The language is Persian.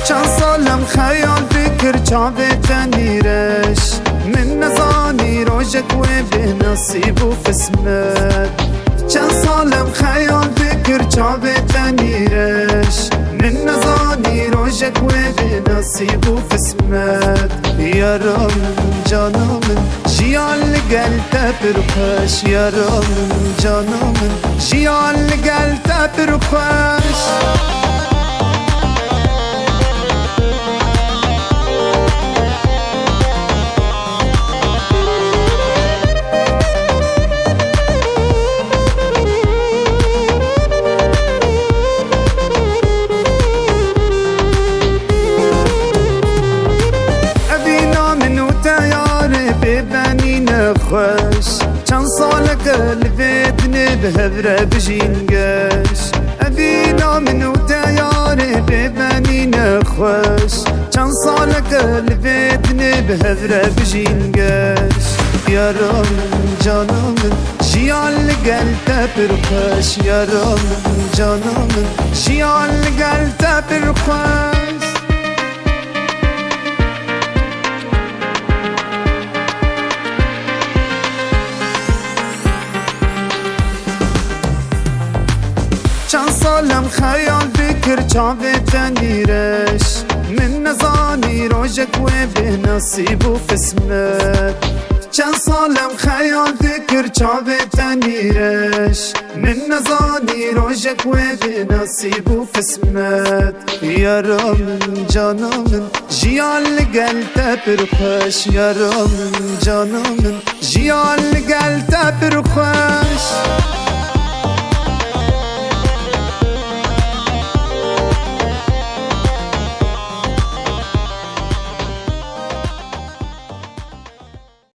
چند سالم خیال بکر چاوه تنیرش من نزانی روژک و به نصیب و قسمت چند سالم خیال بکر چاوه تنیرش من نزانی روژک و به نصیب و قسمت یارم جانم جیان لگل تبر خوش یارم جانم جیان لگل تبر خوش خوش چند سال قلبت نبهره بجینگش ابینا منو تیاره ببنی نخوش چند سال قلبت نبهره بجینگش یارم جانم جیان لگل تبر خوش یارم جانم جیان لگل تبر خوش چند سالم خیال بکر چاوه تنیرش من نزانی روژک و به نصیب و قسمت چند سالم خیال بکر چاوه تنیرش من نزانی روژک و به نصیب و قسمت یارم جانم جیان لگل تبر خوش یارم جانم جیان لگل تبر خوش